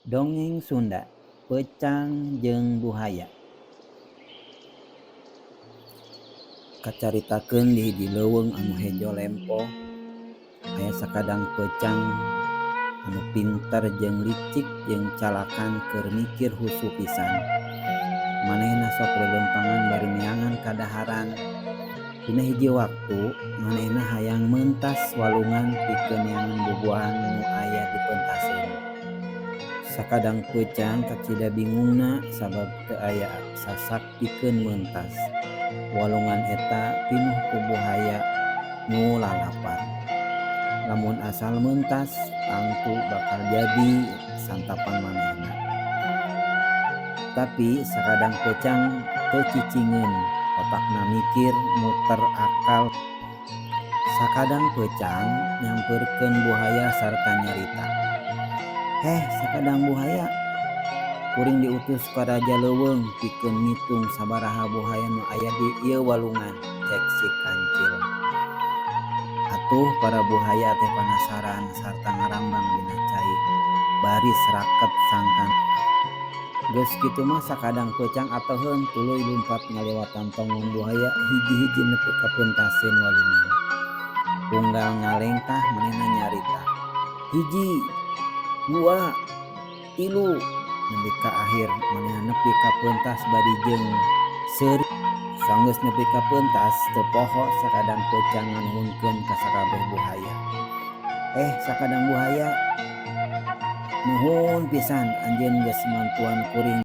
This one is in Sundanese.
Dongeng Sunda Pecang jeung Buhaya. Kacaritakeun di hiji leuweung anu hejo lempo aya sakadang pecang anu pinter jeung licik jeung calakan keur mikir husu pisan. Manehna sok lelempangan bari neangan kadaharan. Dina hiji waktu manehna hayang meuntas walungan pikeun neangan bubuahan nu aya di peuntaseun. Sakadang pecang kacida bingungna sabab teu aya sasak pikeun meuntas. Walungan eta pinuh ku buhaya nu lalapan. Lamun asal meuntas tangtu bakal jadi santapan manehna. Tapi sakadang pecang teu cicingeun, otakna mikir muter akal. Sakadang pecang nyampeurkeun buhaya sarta nyarita. Sakadang buhaya, kuring diutus ka raja leuweung pikeun ngitung sabaraha buhaya nu aya di ieu walungan, cek si Kancil. Atuh para buhaya teh panasaran sarta ngarambang dina cai, bari sraket sangkan. Geus kitu mah sakadang pecang atoheun tuluy lumpat ngalewatan tongon buhaya hiji-hiji nepi ka peuntaseun walungan. Unggal ngalengtah manehna nyarita. 1, 2, 3 nepi ka akhir manehna nepi ka peuntas bari jeung seuri. Sanggeus nepi ka peuntas teu poho sakadang pecang nganuhunkeun ka sakabeh buhaya. Sakadang buhaya, nuhun pisan anjeun geus mantuan kuring